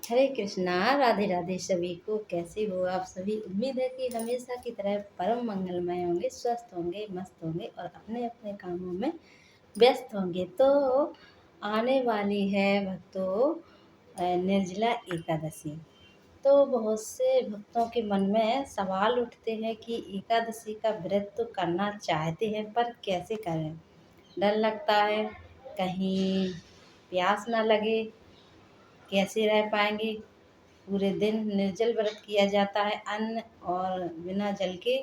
हरे कृष्णा। राधे राधे सभी को। कैसे हो आप सभी? उम्मीद है कि हमेशा की तरह परम मंगलमय होंगे, स्वस्थ होंगे, मस्त होंगे और अपने अपने कामों में व्यस्त होंगे। तो आने वाली है भक्तों निर्जला एकादशी। तो बहुत से भक्तों के मन में सवाल उठते हैं कि एकादशी का व्रत तो करना चाहते हैं पर कैसे करें। डर लगता है कहीं प्यास ना लगे, कैसे रह पाएंगे। पूरे दिन निर्जल व्रत किया जाता है, अन्न और बिना जल के,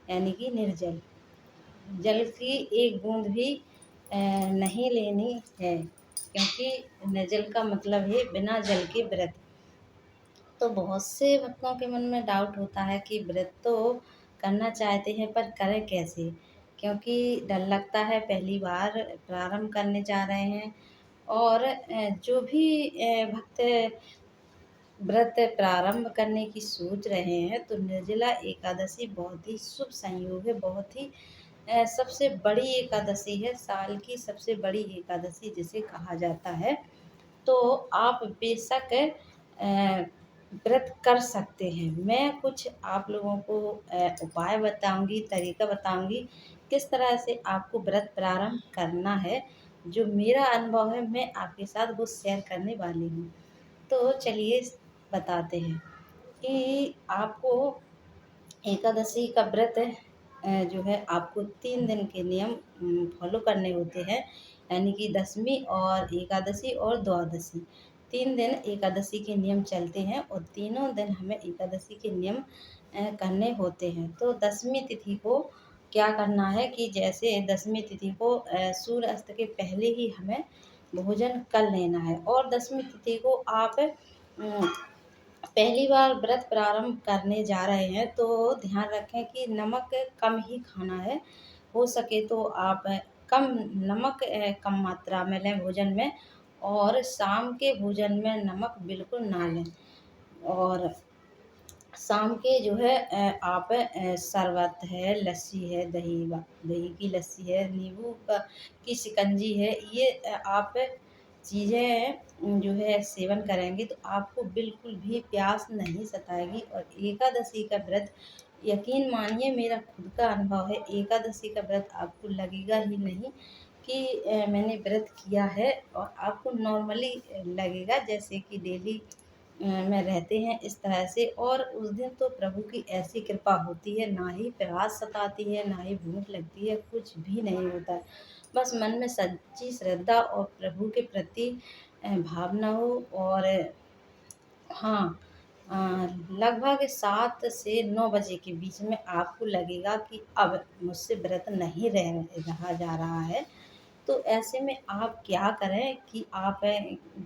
यानी कि निर्जल। जल की एक बूंद भी नहीं लेनी है, क्योंकि निर्जल का मतलब है बिना जल के व्रत। तो बहुत से भक्तों के मन में डाउट होता है कि व्रत तो करना चाहते हैं पर करें कैसे, क्योंकि डर लगता है पहली बार प्रारंभ करने जा रहे हैं। और जो भी भक्त व्रत प्रारंभ करने की सोच रहे हैं तो निर्जला एकादशी बहुत ही शुभ संयोग है, बहुत ही सबसे बड़ी एकादशी है, साल की सबसे बड़ी एकादशी जिसे कहा जाता है। तो आप बेशक व्रत कर सकते हैं। मैं कुछ आप लोगों को उपाय बताऊंगी, तरीका बताऊंगी किस तरह से आपको व्रत प्रारंभ करना है। जो मेरा अनुभव है मैं आपके साथ वो शेयर करने वाली हूँ। तो चलिए बताते हैं कि आपको एकादशी का व्रत जो है आपको 3 दिन के नियम फॉलो करने होते हैं, यानी कि दशमी और एकादशी और द्वादशी। 3 दिन एकादशी के नियम चलते हैं और तीनों दिन हमें एकादशी के नियम करने होते हैं। तो दशमी तिथि को क्या करना है कि जैसे दशमी तिथि को सूर्य अस्त के पहले ही हमें भोजन कर लेना है। और दशमी तिथि को आप पहली बार व्रत प्रारंभ करने जा रहे हैं तो ध्यान रखें कि नमक कम ही खाना है। हो सके तो आप कम नमक कम मात्रा में लें भोजन में। और शाम के भोजन में नमक बिल्कुल ना लें। और शाम के जो है आप शरबत है, लस्सी है, दही की लस्सी है, नींबू का की शिकंजी है, ये आप चीज़ें जो है सेवन करेंगे तो आपको बिल्कुल भी प्यास नहीं सताएगी। और एकादशी का व्रत यकीन मानिए, मेरा खुद का अनुभव है, एकादशी का व्रत आपको लगेगा ही नहीं कि मैंने व्रत किया है। और आपको नॉर्मली लगेगा जैसे कि डेली में रहते हैं इस तरह से। और उस दिन तो प्रभु की ऐसी कृपा होती है, ना ही प्यास सताती है, ना ही भूख लगती है, कुछ भी नहीं होता है। बस मन में सच्ची श्रद्धा और प्रभु के प्रति भावना हो। और हाँ, अ, लगभग 7 से 9 बजे के बीच में आपको लगेगा कि अब मुझसे व्रत नहीं रहा जा रहा है। तो ऐसे में आप क्या करें कि आप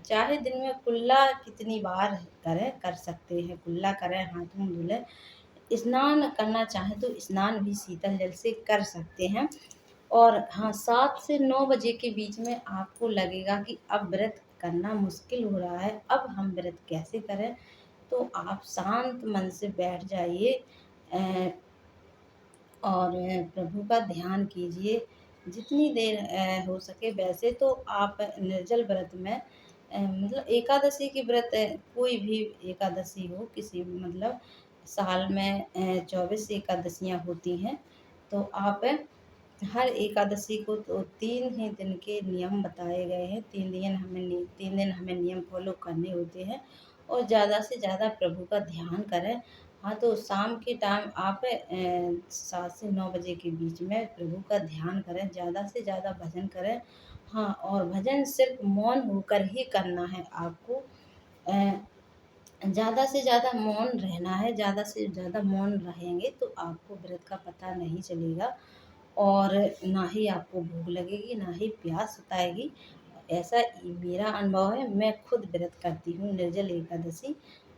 चाहे दिन में कुल्ला कितनी बार करें, कर सकते हैं, कुल्ला करें, हाथ मुँह धुलें। स्नान करना चाहें तो स्नान भी शीतल जल से कर सकते हैं। और हाँ, 7 से 9 बजे के बीच में आपको लगेगा कि अब व्रत करना मुश्किल हो रहा है, अब हम व्रत कैसे करें? तो आप शांत मन से बैठ जाइए अ, और प्रभु का ध्यान कीजिए जितनी देर हो सके। वैसे तो आप निर्जल व्रत में मतलब एकादशी की व्रत कोई भी एकादशी हो, किसी मतलब साल में 24 एकादशियाँ होती हैं। तो आप हर एकादशी को तो 3 ही दिन के नियम बताए गए हैं। 3 दिन हमें नियम फॉलो करने होते हैं और ज़्यादा से ज़्यादा प्रभु का ध्यान करें। हाँ, तो शाम के टाइम आप 7 से 9 बजे के बीच में प्रभु का ध्यान करें, ज़्यादा से ज़्यादा भजन करें। हाँ, और भजन सिर्फ मौन होकर ही करना है आपको। ज़्यादा से ज़्यादा मौन रहना है, ज़्यादा से ज़्यादा मौन रहेंगे तो आपको व्रत का पता नहीं चलेगा। और ना ही आपको भूख लगेगी, ना ही प्यास सताएगी। ऐसा मेरा अनुभव है, मैं खुद व्रत करती हूँ निर्जल एकादशी।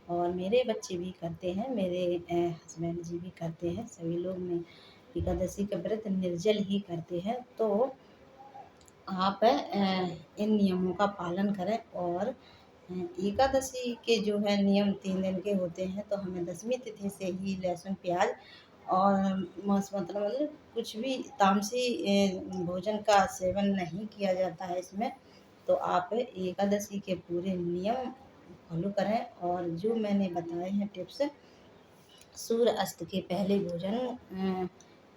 और मेरे बच्चे भी करते हैं, मेरे हस्बैंड जी भी करते हैं, सभी लोग में एकादशी का व्रत निर्जल ही करते हैं। तो आप इन नियमों का पालन करें। और एकादशी के जो है नियम 3 दिन के होते हैं। तो हमें दशमी तिथि से ही लहसुन प्याज और मांस मतलब कुछ भी तामसी भोजन का सेवन नहीं किया जाता है इसमें। तो आप एकादशी के पूरे नियम फॉलो करें। और जो मैंने बताए हैं टिप्स, सूर्य अस्त के पहले भोजन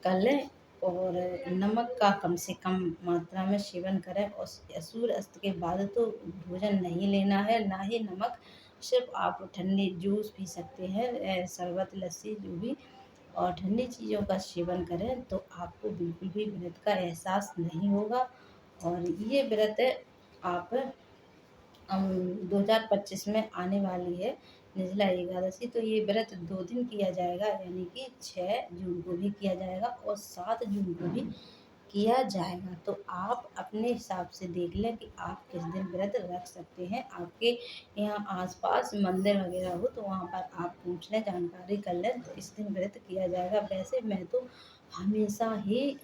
कर लें और नमक का कम से कम मात्रा में सेवन करें। और सूर्य अस्त के बाद तो भोजन नहीं लेना है, ना ही नमक। सिर्फ आप ठंडी जूस पी सकते हैं, शरबत, लस्सी, जो भी, और ठंडी चीज़ों का सेवन करें तो आपको बिल्कुल भी व्रत का एहसास नहीं होगा। और ये व्रत आप 2025 में आने वाली है निर्जला एकादशी, तो ये व्रत 2 दिन किया जाएगा, यानी कि 6 जून को भी किया जाएगा और 7 जून को भी किया जाएगा। तो आप अपने हिसाब से देख लें कि आप किस दिन व्रत रख सकते हैं। आपके यहाँ आसपास मंदिर वगैरह हो तो वहाँ पर आप पूछ लें, जानकारी कर लें, तो इस दिन व्रत किया जाएगा। वैसे मैं तो हमेशा ही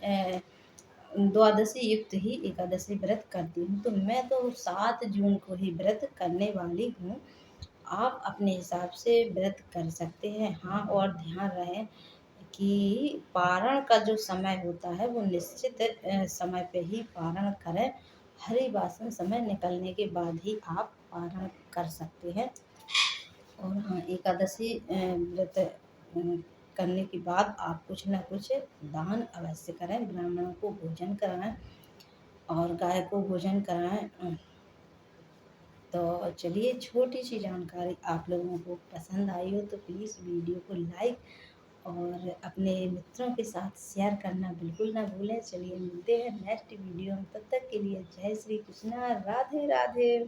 द्वादशी युक्त ही एकादशी व्रत करती हूँ, तो मैं तो 7 जून को ही व्रत करने वाली हूँ। आप अपने हिसाब से व्रत कर सकते हैं। हाँ, और ध्यान रहे कि पारण का जो समय होता है वो निश्चित समय पे ही पारण करें। हरि वासना समय निकलने के बाद ही आप पारण कर सकते हैं। और हाँ, एकादशी व्रत करने के बाद आप कुछ ना कुछ दान अवश्य करें, ब्राह्मणों को भोजन कराएं और गाय को भोजन कराएं। तो चलिए, छोटी सी जानकारी आप लोगों को पसंद आई हो तो प्लीज़ वीडियो को लाइक और अपने मित्रों के साथ शेयर करना बिल्कुल ना भूलें। चलिए, मिलते हैं नेक्स्ट वीडियो में, तब तक के लिए जय श्री कृष्णा, राधे राधे।